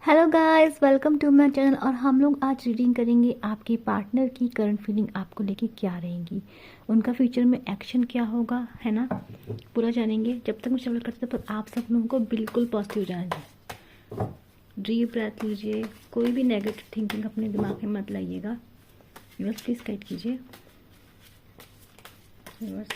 Hello guys, welcome to my channel. और हम लोग आज रीडिंग करेंगे आपके पार्टनर की करंट फीलिंग आपको लेके क्या रहेंगी, उनका फ्यूचर में एक्शन क्या होगा, है ना। पूरा जानेंगे। जब तक मैं ट्रैवल करते पर आप सब लोगों को बिल्कुल पॉजिटिव जाना चाहिए। डीप ब्रेथ लीजिए, कोई भी नेगेटिव थिंकिंग अपने दिमाग में मत लाइएगा। बस प्लीज़ गाइड कीजिए। बस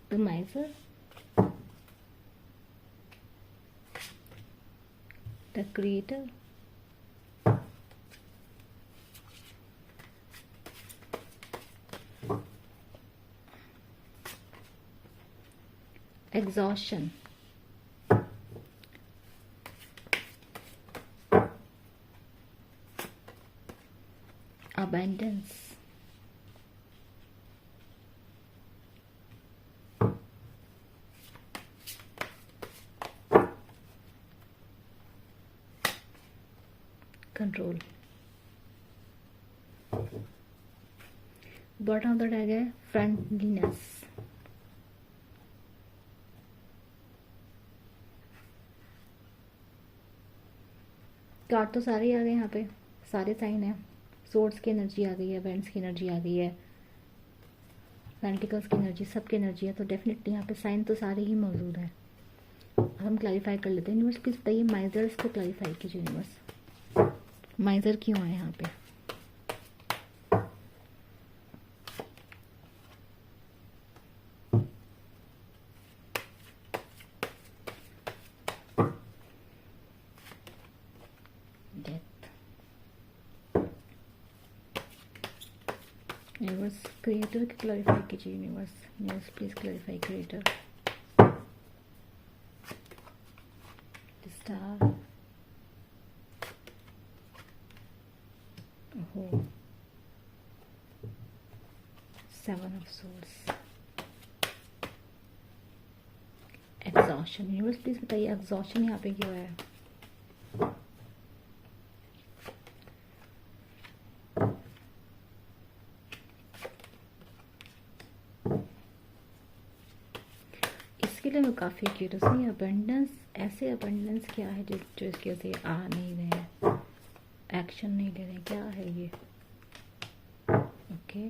the माइजर, the creator, exhaustion, abundance, control। Bottom of the tag है फ्रेंडलीनेस। कार्ड तो सारे ही आ गए यहाँ पे, सारे साइन है। सोर्स की एनर्जी आ गई है, वेंट्स की एनर्जी आ गई है, पेंटिकल्स की एनर्जी, सबकी एनर्जी है। तो डेफिनेटली यहाँ पे साइन तो सारे ही मौजूद है। अब हम क्लैरिफाई कर लेते हैं। यूनिवर्स प्लीज बताइए, माइजर्स को क्लैरिफाई कीजिए। यूनिवर्स, माइजर क्यों आए यहाँ पे? डेथ। यूनिवर्स, क्रिएटर को क्लैरिफाई कीजिए। Universe please clarify creator. Star, ओहो, seven of source, exhaustion. Universe please बताइए, एग्जॉशन यहाँ पे क्यों है? इसके लिए मैं काफ़ी क्यूरियस हूँ। अबंडेंस, ऐसे अबंडेंस क्या है जो इसकी वजह से आ नहीं रहे हैं, एक्शन नहीं ले रहे हैं, क्या है ये? ओके,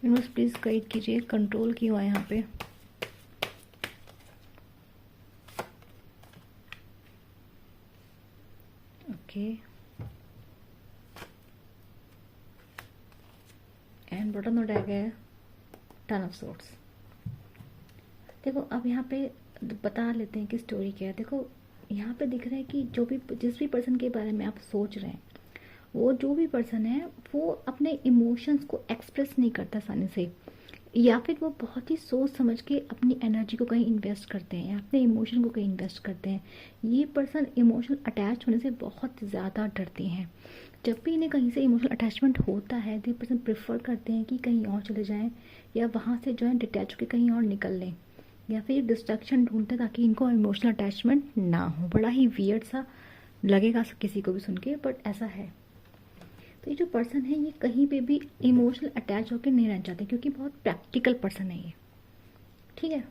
यूनिवर्स प्लीज गाइड कीजिए, कंट्रोल क्यों है यहाँ पे? Okay, and bottom of deck है टन ऑफ सोर्ड्स। देखो, अब यहाँ पे बता लेते हैं कि स्टोरी क्या है। देखो, यहाँ पे दिख रहा है कि जिस भी पर्सन के बारे में आप सोच रहे हैं, वो जो भी पर्सन है वो अपने इमोशंस को एक्सप्रेस नहीं करता आसानी से, या फिर वो बहुत ही सोच समझ के अपनी एनर्जी को कहीं इन्वेस्ट करते हैं या अपने इमोशन को कहीं इन्वेस्ट करते हैं। ये पर्सन इमोशनल अटैच होने से बहुत ज़्यादा डरते हैं। जब भी इन्हें कहीं से इमोशनल अटैचमेंट होता है तो ये पर्सन प्रेफर करते हैं कि कहीं और चले जाएं, या वहाँ से जो है डिटैच होकर कहीं और निकल लें, या फिर डिस्ट्रैक्शन ढूंढते ताकि इनको इमोशनल अटैचमेंट ना हो। बड़ा ही वियर्ड सा लगेगा किसी को भी सुन के, बट ऐसा है। तो ये जो पर्सन है ये कहीं पे भी इमोशनल अटैच होकर नहीं रहना चाहते, क्योंकि बहुत प्रैक्टिकल पर्सन है ये। ठीक है,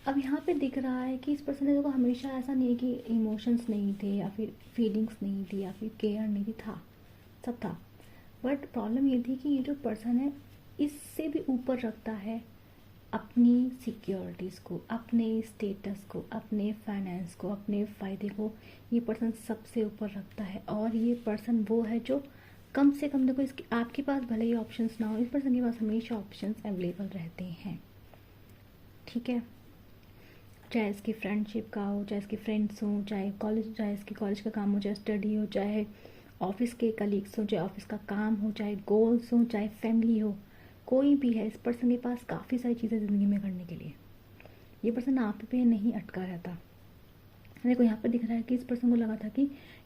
अब यहाँ पे दिख रहा है कि इस पर्सन ने देखो हमेशा ऐसा नहीं है कि इमोशंस नहीं थे या फिर फीलिंग्स नहीं थी या फिर केयर नहीं थी, था, सब था। बट प्रॉब्लम ये थी कि ये जो पर्सन है इससे भी ऊपर रखता है अपनी सिक्योरिटीज़ को, अपने स्टेटस को, अपने फाइनेंस को, अपने फ़ायदे को। ये पर्सन सबसे ऊपर रखता है। और ये पर्सन वो है जो कम से कम, देखो इसके आपके पास भले ही ऑप्शंस ना हो, इस पर्सन के पास हमेशा ऑप्शंस अवेलेबल रहते हैं। ठीक है, चाहे इसकी फ्रेंडशिप का हो, चाहे इसके फ्रेंड्स हों, चाहे इसके कॉलेज का काम हो, चाहे स्टडी हो, चाहे ऑफिस के कलीग्स हों, चाहे ऑफिस का काम हो, चाहे गोल्स हों, चाहे फैमिली हो, कोई भी है, इस पर्सन के पास काफ़ी सारी चीज़ें ज़िंदगी में करने के लिए। ये पर्सन आप पे नहीं अटका रहता। देखो, यहाँ पर दिख रहा है कि इस पर्सन को लगा था कि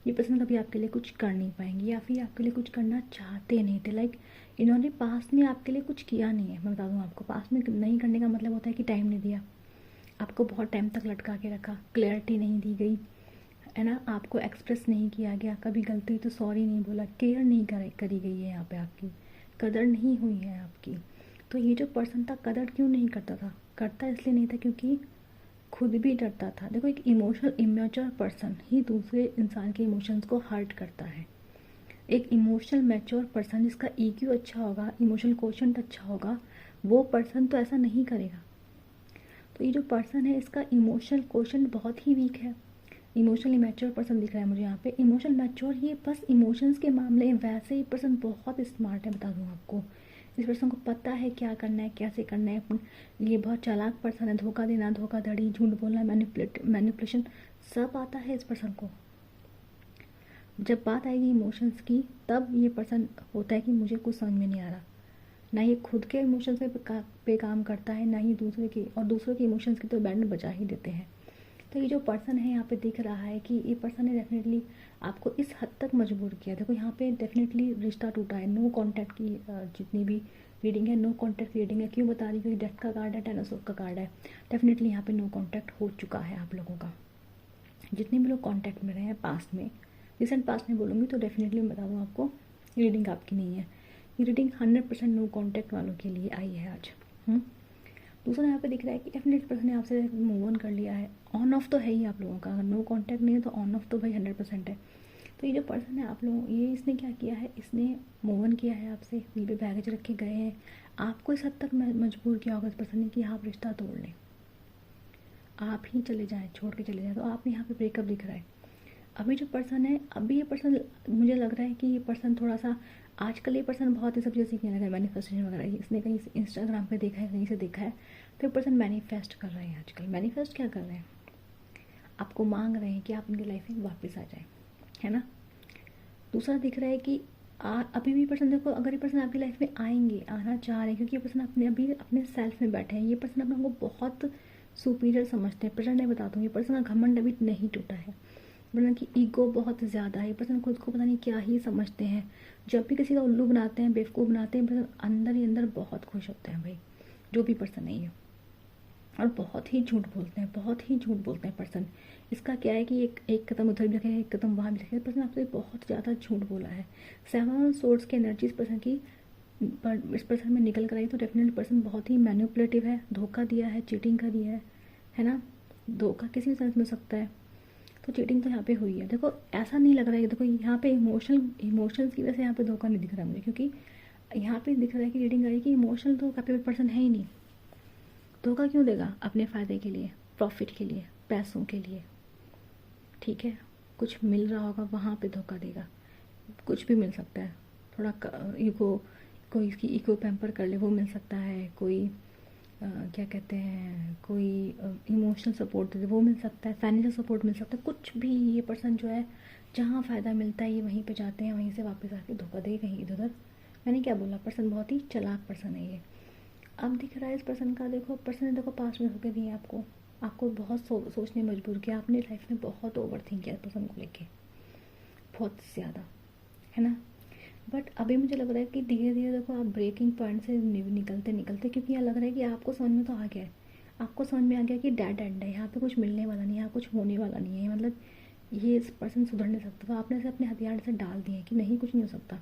ये पर्सन कभी आपके लिए कुछ कर नहीं पाएंगे, या फिर आपके लिए कुछ करना चाहते नहीं थे। लाइक इन्होंने पास्ट में आपके लिए कुछ किया नहीं है। मैं बता दूँ आपको, पास्ट में नहीं करने का मतलब होता है कि टाइम नहीं दिया, आपको बहुत टाइम तक लटका के रखा, क्लैरिटी नहीं दी गई, है ना, आपको एक्सप्रेस नहीं किया गया, कभी गलती तो सॉरी नहीं बोला, केयर नहीं करी गई है यहाँ पे, आपकी कदर नहीं हुई है आपकी। तो ये जो पर्सन था कदर क्यों नहीं करता था? करता इसलिए नहीं था क्योंकि खुद भी डरता था। देखो, एक इमोशनल इमेच्योर पर्सन ही दूसरे इंसान के इमोशंस को हर्ट करता है। एक इमोशनल मैच्योर पर्सन जिसका ईक्यू अच्छा होगा, इमोशनल क्वोशंट अच्छा होगा, वो पर्सन तो ऐसा नहीं करेगा। तो ये जो पर्सन है इसका इमोशनल क्वोशंट बहुत ही वीक है। इमोशनली मैच्योर पर्सन दिख रहा है मुझे यहाँ पे। इमोशनल मैच्योर ये बस इमोशंस के मामले में, वैसे ही पर्सन बहुत स्मार्ट है, बता दूँ आपको। इस पर्सन को पता है क्या करना है, कैसे करना है। ये बहुत चालाक पर्सन है, धोखा देना, धोखाधड़ी, झूठ बोलना, मैनिपुलेशन सब आता है इस पर्सन को। जब बात आएगी इमोशंस की, तब ये पर्सन होता है कि मुझे कुछ समझ में नहीं आ रहा। ना ये खुद के इमोशंस पे काम करता है, ना ही दूसरे के, और दूसरों के इमोशंस की तो बैंड बजा ही देते हैं। तो ये जो पर्सन है यहाँ पे दिख रहा है कि ये पर्सन ने डेफिनेटली आपको इस हद तक मजबूर किया। देखो यहाँ पे डेफिनेटली रिश्ता टूटा है। नो कांटेक्ट की जितनी भी रीडिंग है, नो कांटेक्ट रीडिंग है। क्यों बता रही हूँ? क्योंकि डेथ का कार्ड है, टेन ऑफ सोर्ड्स का कार्ड है। डेफिनेटली यहाँ पे नो कांटेक्ट हो चुका है आप लोगों का। जितने भी लोग कांटेक्ट में रहे हैं पास्ट में, रिसेंट पास्ट में बोलूँगी तो डेफिनेटली मैं बता दूँ आपको, रीडिंग आपकी नहीं है। ये रीडिंग 100% नो कांटेक्ट वालों के लिए आई है आज। दूसरा यहाँ पे दिख रहा है कि डेफिनेट पर्सन ने आपसे मूव ऑन कर लिया है। ऑन ऑफ तो है ही आप लोगों का, अगर नो कांटेक्ट नहीं है तो ऑन ऑफ तो भाई 100% है। तो ये जो पर्सन है आप लोग, ये इसने क्या किया है, इसने मूव ऑन किया है आपसे, दिल पे बैगेज रख के गए हैं। आपको इस हद तक मजबूर किया होगा इस पर्सन ने कि आप रिश्ता तोड़ लें, आप ही चले जाएँ, छोड़ के चले जाएँ। तो आपने यहाँ पे ब्रेकअप दिख रहा है। अभी जो पर्सन है, अभी ये पर्सन, मुझे लग रहा है कि ये पर्सन थोड़ा सा, आजकल ये पर्सन बहुत ही सब चीज़ें सीखने लगा है, मैनिफेस्टेशन वगैरह। इसने कहीं इंस्टाग्राम पे देखा है, कहीं से देखा है, तो ये पर्सन मैनिफेस्ट कर रहे हैं आजकल। मैनिफेस्ट क्या कर रहे हैं? आपको मांग रहे हैं कि आप इनकी लाइफ में वापस आ जाए, है ना। दूसरा दिख रहा है कि अभी भी पर्सन, देखो अगर ये पर्सन आपकी लाइफ में आएंगे, आना चाह रहे हैं, क्योंकि ये पर्सन अपने अभी अपने सेल्फ में बैठे हैं। ये पर्सन अपने को बहुत सुपीरियर समझते हैं। पर्सन, मैं बताता हूँ, ये पर्सन का घमंड अभी नहीं टूटा है। पर्सन की ईगो बहुत ज़्यादा है। पर्सन खुद को पता नहीं क्या ही समझते हैं। जब भी किसी का उल्लू बनाते हैं, बेवकूफ़ बनाते हैं, पर्सन अंदर ही अंदर बहुत खुश होते हैं भाई, जो भी पर्सन नहीं है। और बहुत ही झूठ बोलते हैं, बहुत ही झूठ बोलते हैं पर्सन। इसका क्या है कि एक कदम उधर भी रखेगा, एक कदम वहाँ भी रखेगा। पर्सन आपसे बहुत ज़्यादा झूठ बोला है। 7 सोर्स की एनर्जी इस पर्सन की, इस पर्सन में निकल कर आई, तो डेफिनेटली पर्सन बहुत ही मैनिपुलेटिव है, धोखा दिया है, चीटिंग करी है ना। धोखा किसी भी सेंस में हो सकता है, तो चीटिंग तो यहाँ पे हुई है। देखो ऐसा नहीं लग रहा है, देखो यहाँ पे इमोशंस की वजह से यहाँ पे धोखा नहीं दिख रहा मुझे, क्योंकि यहाँ पे दिख रहा है कि रीडिंग आई कि इमोशनल तो कैपेबल पर्सन है ही नहीं। धोखा क्यों देगा? अपने फ़ायदे के लिए, प्रॉफिट के लिए, पैसों के लिए, ठीक है। कुछ मिल रहा होगा वहाँ पे धोखा देगा। कुछ भी मिल सकता है, थोड़ा ईगो, कोई इसकी ईगो पैम्पर कर ले वो मिल सकता है, कोई क्या कहते हैं, कोई इमोशनल सपोर्ट दे वो मिल सकता है, फाइनेंशियल सपोर्ट मिल सकता है, कुछ भी। ये पर्सन जो है जहाँ फ़ायदा मिलता है ये वहीं पे जाते हैं, वहीं से वापस आके धोखा दे कहीं इधर उधर। मैंने क्या बोला, पर्सन बहुत ही चालाक पर्सन है ये। अब दिख रहा है इस पर्सन का, देखो पर्सन ने देखो पास में होकर दिया आपको बहुत सोचने मजबूर किया। आपने लाइफ में बहुत ओवर थिंक किया पर्सन को लेके, बहुत ज़्यादा, है ना। बट अभी मुझे लग रहा है कि धीरे धीरे देखो आप ब्रेकिंग पॉइंट से निकलते निकलते, क्योंकि यहाँ लग रहा है कि आपको समझ में तो आ गया है, आपको समझ में आ गया कि डेड एंड है, यहाँ पे कुछ मिलने वाला नहीं है, यहाँ कुछ होने वाला नहीं है, मतलब ये इस पर्सन सुधर नहीं सकता। तो आपने से अपने हथियार से डाल दिए कि नहीं कुछ नहीं हो सकता।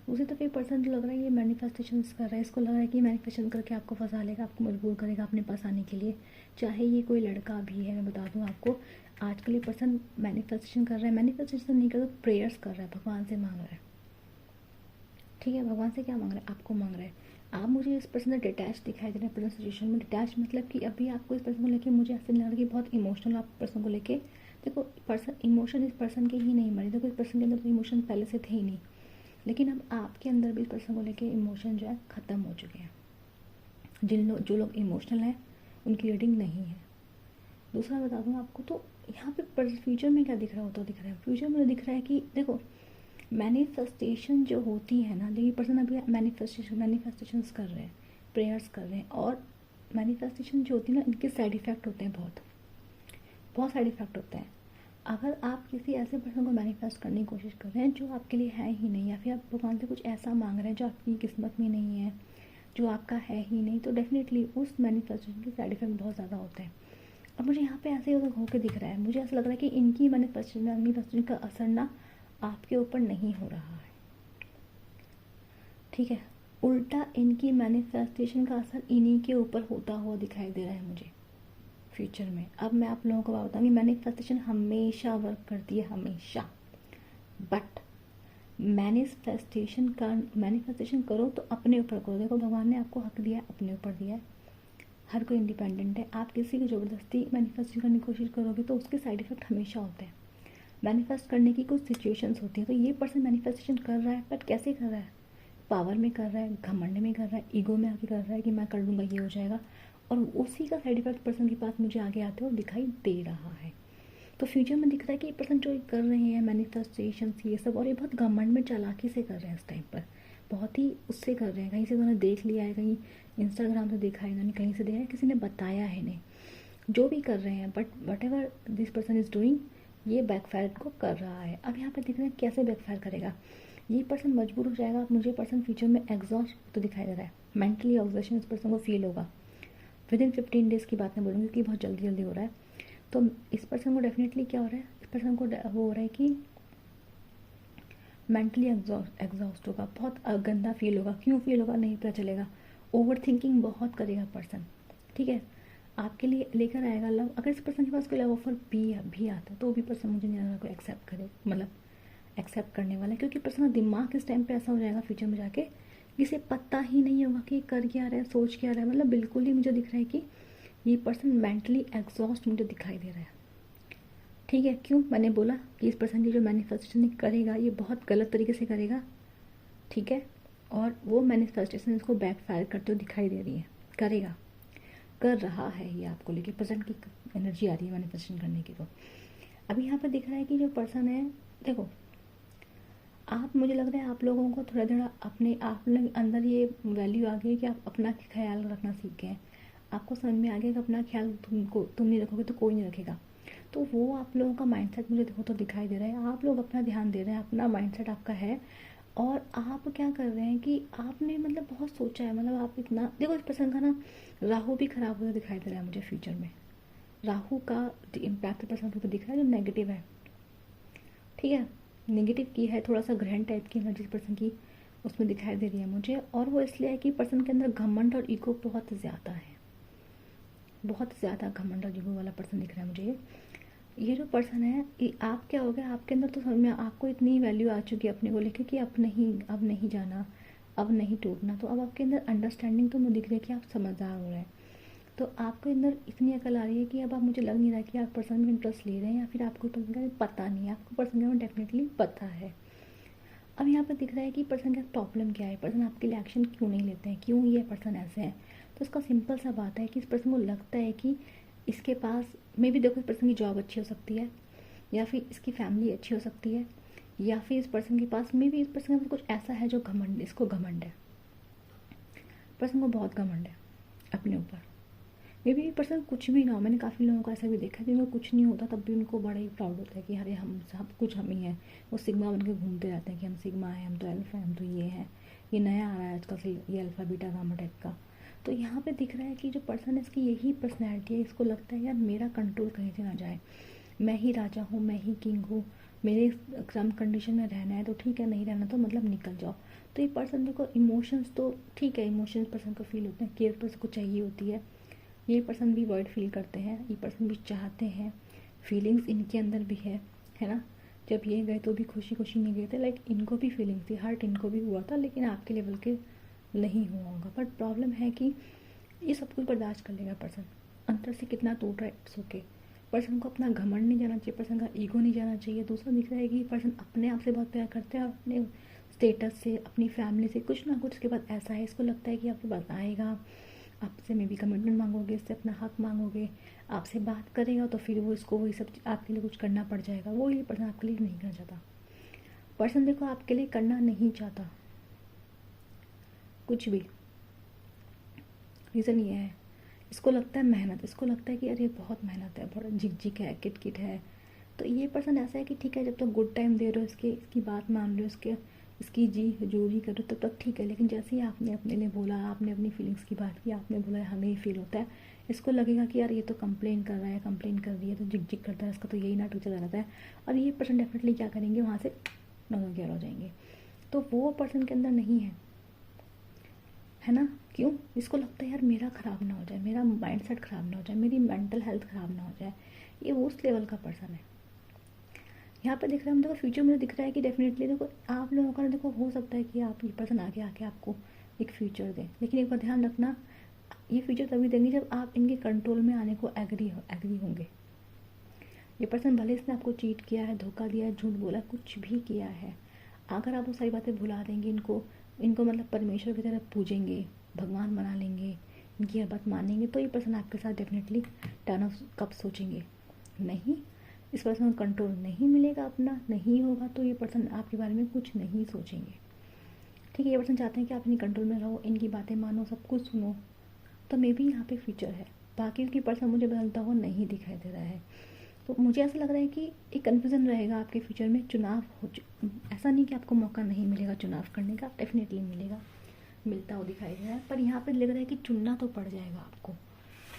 उसी तरह एक पर्सन जो लग रहा है ये मैनिफेस्टेशन कर रहा है, इसको लग रहा है कि मैनिफेस्टेशन करके आपको फंसा लेगा, आपको मजबूर करेगा अपने पास आने के लिए। चाहे ये कोई लड़का भी है, मैं बता दूँ आपको, आजकल ये पर्सन मैनिफेस्टेशन कर रहा है। मैनिफेस्टेशन नहीं कर रहा, प्रेयर्स कर रहा है, भगवान से मांग रहा है, ठीक है। भगवान से क्या मांग रहा है? आपको मांग रहा है। आप मुझे इस पर्सन से डिटैच दिखाई दे रहे हैं प्रेजेंट सिचुएशन में। डिटैच मतलब कि अभी आपको इस पर्सन को लेके मुझे ऐसे लग रहा है कि बहुत इमोशनल आप पर्सन को लेके। देखो पर्सन इमोशन इस पर्सन के ही नहीं मरे, देखो इस पर्सन के अंदर तो इमोशन पहले से थे ही नहीं, लेकिन अब आपके अंदर भी इस पर्सन को लेके इमोशन जो है ख़त्म हो चुके हैं। जो लोग इमोशनल हैं उनकी रीडिंग नहीं है। दूसरा बता दूँ आपको, तो यहाँ पे फ्यूचर में क्या दिख रहा होता दिख रहा है, फ्यूचर में दिख रहा है कि देखो मैनिफेस्टेशन जो होती है ना, देखिए पर्सन अभी मैनिफेस्टेशंस कर रहे हैं, प्रेयर्स कर रहे हैं, और मैनिफेस्टेशन जो होती है ना, इनके साइड इफ़ेक्ट होते हैं, बहुत बहुत साइड इफ़ेक्ट होते हैं। अगर आप किसी ऐसे पर्सन को मैनिफेस्ट करने की कोशिश कर रहे हैं जो आपके लिए है ही नहीं, या फिर आप भगवान से कुछ ऐसा मांग रहे हैं जो आपकी किस्मत में नहीं है, जो आपका है ही नहीं, तो डेफिनेटली उस मैनिफेस्टेशन के साइड इफेक्ट बहुत ज़्यादा होते हैं। अब मुझे यहाँ पे ऐसे होकर दिख रहा है, मुझे ऐसा लग रहा है कि इनकी मैनिफेस्टेशन का असर ना आपके ऊपर नहीं हो रहा है, ठीक है, उल्टा इनकी मैनिफेस्टेशन का असर इन्हीं के ऊपर होता हुआ दिखाई दे रहा है मुझे फ्यूचर में। अब मैं आप लोगों को बताऊँगी, मैनिफेस्टेशन हमेशा वर्क करती है, हमेशा। बट मैनिफेस्टेशन करो तो अपने ऊपर करो। देखो भगवान ने आपको हक दिया है, अपने ऊपर दिया है, हर कोई इंडिपेंडेंट है। आप किसी को ज़बरदस्ती मैनिफेस्टेशन करने की कोशिश करोगे तो उसके साइड इफेक्ट हमेशा होते हैं। मैनिफेस्ट करने की कुछ सिचुएशंस होती हैं, तो ये पर्सन मैनिफेस्टेशन कर रहा है, बट कैसे कर रहा है, पावर में कर रहा है, घमंड में कर रहा है, ईगो में आके कर रहा है कि मैं कर लूँगा, ये हो जाएगा, और उसी का साइड इफेक्ट पर्सन के पास मुझे आगे आते हुए दिखाई दे रहा है। तो फ्यूचर में दिख रहा है कि ये पर्सन जो कर रहे हैं मैनिफेस्टेशन ये सब, और ये बहुत घमंड में चालाकी से कर रहे हैं इस टाइम पर, बहुत ही उससे कर रहे हैं, कहीं से उन्होंने देख लिया है, कहीं इंस्टाग्राम से देखा है इन्होंने, कहीं से देखा है, किसी ने बताया है इन्हें, जो भी कर रहे हैं, but what ever this person is doing, ये बैकफायर को कर रहा है। अब यहाँ पर दिख रहे हैं कैसे बैकफायर करेगा, ये पर्सन मजबूर हो जाएगा। मुझे पर्सन फ्यूचर में एग्जॉस्ट तो दिखाई दे रहा है, मेंटली एग्जॉस्शन इस पर्सन को फील होगा। विद इन 15 डेज़ की बात मैं बोलूँगी कि बहुत जल्दी जल्दी हो रहा है। तो इस पर्सन को डेफिनेटली क्या हो रहा है, इस पर्सन को वो हो रहा है कि मेंटली एग्जॉस्ट होगा, बहुत गंदा फील होगा। क्यों फील होगा नहीं पता चलेगा, ओवर थिंकिंग बहुत करेगा पर्सन, ठीक है। आपके लिए लेकर आएगा लव, अगर इस पर्सन के पास कोई लव ऑफर भी आता तो भी पर्सन मुझे नहीं लग रहा कोई एक्सेप्ट करे, मतलब एक्सेप्ट करने वाला है, क्योंकि पर्सन का दिमाग इस टाइम पे ऐसा हो जाएगा फ्यूचर में जाके, इसे पता ही नहीं होगा कि कर क्या रहा है, सोच क्या रहा है, मतलब बिल्कुल ही मुझे दिख रहा है कि ये पर्सन मेंटली एग्जॉस्ट मुझे दिखाई दे रहा है, ठीक है। क्यों मैंने बोला कि इस पर्सन की जो मैनिफेस्टेशन करेगा ये बहुत गलत तरीके से करेगा, ठीक है, और वो मैनिफेस्टेशन इसको बैकफायर करते हुए दिखाई दे रही है, करेगा, कर रहा है, ये आपको लेके पर्सन की एनर्जी आ रही है मैनिफेस्टेशन करने की। तो अभी यहाँ पर दिख रहा है कि जो पर्सन है, देखो आप, मुझे लग रहा है आप लोगों को थोड़ा थोड़ा अपने आप अंदर ये वैल्यू आ गई कि आप अपना ख्याल रखना सीख गए हैं। आपको समझ में आ गया कि अपना ख्याल तुम नहीं रखोगे तो कोई नहीं रखेगा। तो वो आप लोगों का माइंडसेट मुझे देखो तो दिखाई दे रहा है, आप लोग अपना ध्यान दे रहे हैं, अपना माइंडसेट आपका है, और आप क्या कर रहे हैं कि आपने मतलब बहुत सोचा है, मतलब आप इतना, देखो इस पर्सन का ना राहु भी खराब होता दिखाई दे रहा है मुझे फ्यूचर में। राहु का इम्पैक्ट पर्सन के ऊपर दिख रहा है जो नेगेटिव है, ठीक है, नेगेटिव की है, थोड़ा सा ग्रहण टाइप की एनर्जी पर्सन की उसमें दिखाई दे रही है मुझे। और वो इसलिए है कि पर्सन के अंदर घमंड और ईगो बहुत ज़्यादा है, बहुत ज़्यादा घमंड और ईगो वाला पर्सन दिख रहा है मुझे। ये जो पर्सन है, आप क्या हो गया आपके अंदर, तो समझ में आपको इतनी वैल्यू आ चुकी है अपने को लेकर कि अब नहीं जाना, अब नहीं टूटना। तो अब आपके अंदर अंडरस्टैंडिंग तो मुझे दिख रही है कि आप समझदार हो रहे हैं। तो आपके अंदर इतनी अकल आ रही है कि अब आप, मुझे लग नहीं रहा कि आप पर्सन में इंटरेस्ट ले रहे हैं, या फिर आपको पर्सन का पता नहीं है, आपको पर्सन का डेफिनेटली पता है। अब यहाँ पर दिख रहा है कि पर्सन का प्रॉब्लम क्या है, पर्सन आपके लिए एक्शन क्यों नहीं लेते हैं, क्यों ये पर्सन ऐसे हैं। तो इसका सिंपल सा बात है कि इस पर्सन को लगता है कि इसके पास मे भी, देखो इस पर्सन की जॉब अच्छी हो सकती है, या फिर इसकी फैमिली अच्छी हो सकती है, या फिर इस पर्सन के पास मे भी, इस पर्सन के पास कुछ ऐसा है जो घमंड, इसको घमंड है, पर्सन को बहुत घमंड है अपने ऊपर। मे बी पर्सन कुछ भी ना हो, मैंने काफ़ी लोगों को ऐसा भी देखा है जिनको कुछ नहीं होता तब भी उनको बड़ा ही प्राउड होता है कि अरे हम सब कुछ हम ही हैं। वो सिग्मा बन के घूमते रहते हैं कि हम सिग्मा हैं, हम तो अल्फा हैं, हम तो ये हैं, ये नया आ रहा है आजकल से, ये अल्फा बीटा गामा टाइप का। तो यहाँ पे दिख रहा है कि जो पर्सन है इसकी यही पर्सनैलिटी है, इसको लगता है यार मेरा कंट्रोल कहीं से ना जाए, मैं ही राजा हूँ, मैं ही किंग हूँ, मेरे क्रम कंडीशन में रहना है तो ठीक है, नहीं रहना तो मतलब निकल जाओ। तो ये पर्सन देखो इमोशंस तो ठीक है, इमोशंस पर्सन को फील होते हैं, केयर पर्सन को चाहिए होती है, ये पर्सन भी वर्ड फील करते हैं, ये पर्सन भी चाहते हैं, फीलिंग्स इनके अंदर भी है ना। जब ये गए तो भी खुशी खुशी नहीं गए थे, लाइक इनको भी फीलिंग्स थी, हर्ट इनको भी हुआ था, लेकिन आपके लेवल के नहीं हुआ होगा। बट प्रॉब्लम है कि ये सब कुछ बर्दाश्त कर लेगा पर्सन, अंदर से कितना टूट रहा है इट्स ओके। पर्सन को अपना घमंड नहीं जाना चाहिए, पर्सन का ईगो नहीं जाना चाहिए। दूसरा दिख रहा है कि पर्सन अपने आप से बहुत प्यार करते हैं, और अपने स्टेटस से, अपनी फैमिली से कुछ ना कुछ उसके बाद ऐसा है, इसको लगता है कि आपके पास आएगा, आपसे मे बी कमिटमेंट मांगोगे, इससे अपना हक मांगोगे, आपसे बात करेगा तो फिर वो इसको वही सब आपके लिए कुछ करना पड़ जाएगा। वो ये पर्सन आपके लिए नहीं करना चाहता। पर्सन देखो आपके लिए करना नहीं चाहता कुछ भी, रीज़न ये है, इसको लगता है मेहनत, इसको लगता है कि अरे बहुत मेहनत है, बहुत झिकझिक है, किटकिट है, तो ये पर्सन ऐसा है कि ठीक है, जब तक गुड टाइम दे रहे हो, इसकी बात मान रहे हो, इसकी जी हजूरी करो, तब तक ठीक है। लेकिन जैसे ही आपने अपने लिए बोला, आपने अपनी फीलिंग्स की बात की, आपने बोला हमें ये फील होता है, इसको लगेगा कि यार ये तो कंप्लेन कर रहा है, कंप्लेन कर रही है, तो झिक झिक करता है, इसका तो यही नाटक चला रहता है। और ये पर्सन डेफिनेटली क्या करेंगे, वहाँ से नॉन केयर हो जाएंगे। तो वो पर्सन के अंदर नहीं है ना। क्यों? इसको लगता है यार मेरा ख़राब ना हो जाए, मेरा माइंड सेट ख़राब ना हो जाए, मेरी मेंटल हेल्थ ख़राब ना हो जाए। ये उस लेवल का पर्सन है। यहाँ पे दिख रहा है, हम देखो फ्यूचर में दिख रहा है कि डेफिनेटली देखो आप लोगों का देखो हो सकता है कि आप ये पर्सन आगे आके आपको एक फ्यूचर दें, लेकिन एक बार ध्यान रखना, ये फ्यूचर तभी देंगे जब आप इनके कंट्रोल में आने को एग्री होंगे। ये पर्सन भले इसने आपको चीट किया है, धोखा दिया है, झूठ बोला, कुछ भी किया है, अगर आप वो सारी बातें भुला देंगे, इनको मतलब परमेश्वर की तरह पूजेंगे, भगवान बना लेंगे, इनकी हर बात मानेंगे, तो ये पर्सन आपके साथ डेफिनेटली टर्न ऑफ कप सोचेंगे। नहीं, इस पर्सन को कंट्रोल नहीं मिलेगा, अपना नहीं होगा, तो ये पर्सन आपके बारे में कुछ नहीं सोचेंगे। ठीक है, ये पर्सन चाहते हैं कि आप इनकी कंट्रोल में रहो, इनकी बातें मानो, सब कुछ सुनो, तो मे बी यहाँ पे फ्यूचर है। बाकी की पर्सन मुझे बदलता हुआ नहीं दिखाई दे रहा है। तो मुझे ऐसा लग रहा है कि एक कन्फ्यूज़न रहेगा आपके फ्यूचर में। चुनाव ऐसा नहीं कि आपको मौका नहीं मिलेगा चुनाव करने का, डेफिनेटली मिलेगा, मिलता हुआ दिखाई दे रहा है। पर यहाँ पे लग रहा है कि चुनना तो पड़ जाएगा आपको।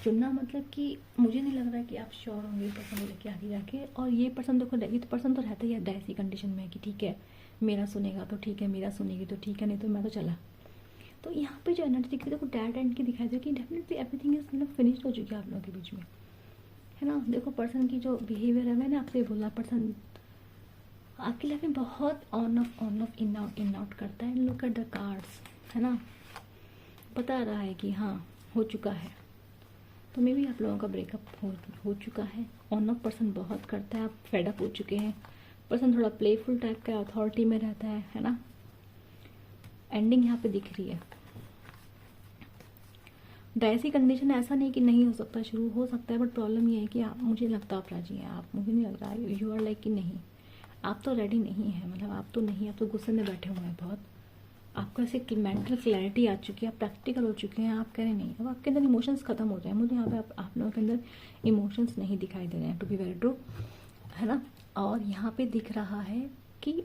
चुनना मतलब कि मुझे नहीं लग रहा है कि आप श्योर होंगे पर्सन को लेके आगे जाके। और ये पर्सन देखो, ये तो पर्सन तो रहता ही है ऐसी कंडीशन में कि ठीक है मेरा सुनेगा तो ठीक है, मेरा सुनेगी तो ठीक है, नहीं तो मैं तो चला। तो यहाँ पे जो एनर्जी दिख रही है देखो डेड एंड की दिखाई दे रही है कि डेफिनेटली एवरीथिंग इज मतलब फिनिश्ड हो चुकी है आप लोगों के बीच में, है ना। देखो पर्सन की जो बिहेवियर है, मैंने आपसे बोला पर्सन आपकी लाइफ में बहुत ऑन ऑफ इन आउट करता है। लुक एट द कार्ड्स, है ना, बता रहा है कि हाँ हो चुका है। तो मे भी आप लोगों का ब्रेकअप हो चुका है। ऑन ऑफ पर्सन बहुत करता है, आप फेडअप हो चुके हैं। पर्सन थोड़ा प्लेफुल टाइप का अथॉरिटी में रहता है ना। एंडिंग यहाँ पे दिख रही है। डायसी कंडीशन ऐसा नहीं कि नहीं हो सकता, शुरू हो सकता है, बट प्रॉब्लम ये है कि आप, मुझे लगता है आप राजी हैं, आप, मुझे नहीं लग रहा है यू आर लाइक कि नहीं, आप तो रेडी नहीं है, मतलब आप तो नहीं, आप तो गुस्से में बैठे हुए हैं बहुत। आपको ऐसे मेंटल क्लैरिटी आ चुकी है, आप प्रैक्टिकल हो चुके हैं, आप कह रहे नहीं, अब आपके अंदर इमोशंस खत्म हो जाए। मुझे यहाँ पे आप लोगों के अंदर इमोशंस नहीं दिखाई दे रहे हैं, टू बी वेरी ट्रू, है ना। और यहाँ पे दिख रहा है कि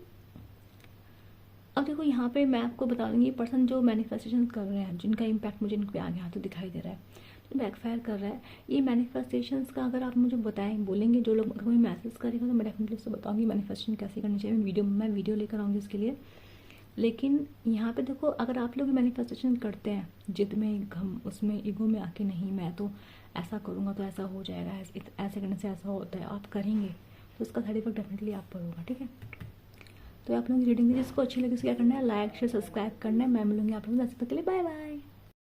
अब देखो यहाँ पे मैं आपको बता दूँगी, पर्सन जो मैनिफेस्टेशन कर रहे हैं, जिनका इम्पैक्ट मुझे इन पे आगे हाथ दिखाई दे रहा है, जो बैकफायर कर रहा है, ये मैनिफेस्टेशंस का अगर आप मुझे बताएं, बोलेंगे, जो लोग कोई मैसेज करेगा तो मैं डेफिनेटली उसको बताऊँगी मैनिफेस्टेशन कैसे करनी चाहिए। मैं वीडियो लेकर आऊँगी इसके लिए। लेकिन यहाँ पे देखो, अगर आप लोग मैनिफेस्टेशन करते हैं जिद में, घम, उसमें ईगो में आके, नहीं मैं तो ऐसा करूँगा तो ऐसा हो जाएगा, ऐसे करने से ऐसा होता है, आप करेंगे तो उसका साइड इफेक्ट डेफिनेटली आप पर होगा। ठीक है, तो आप लोगों की रीडिंग जिसको अच्छी लगी उसको क्या करना है, लाइक शेयर सब्सक्राइब करना है। मैं मिलूंगी आप लोगों से, तब तक के लिए बाय बाय।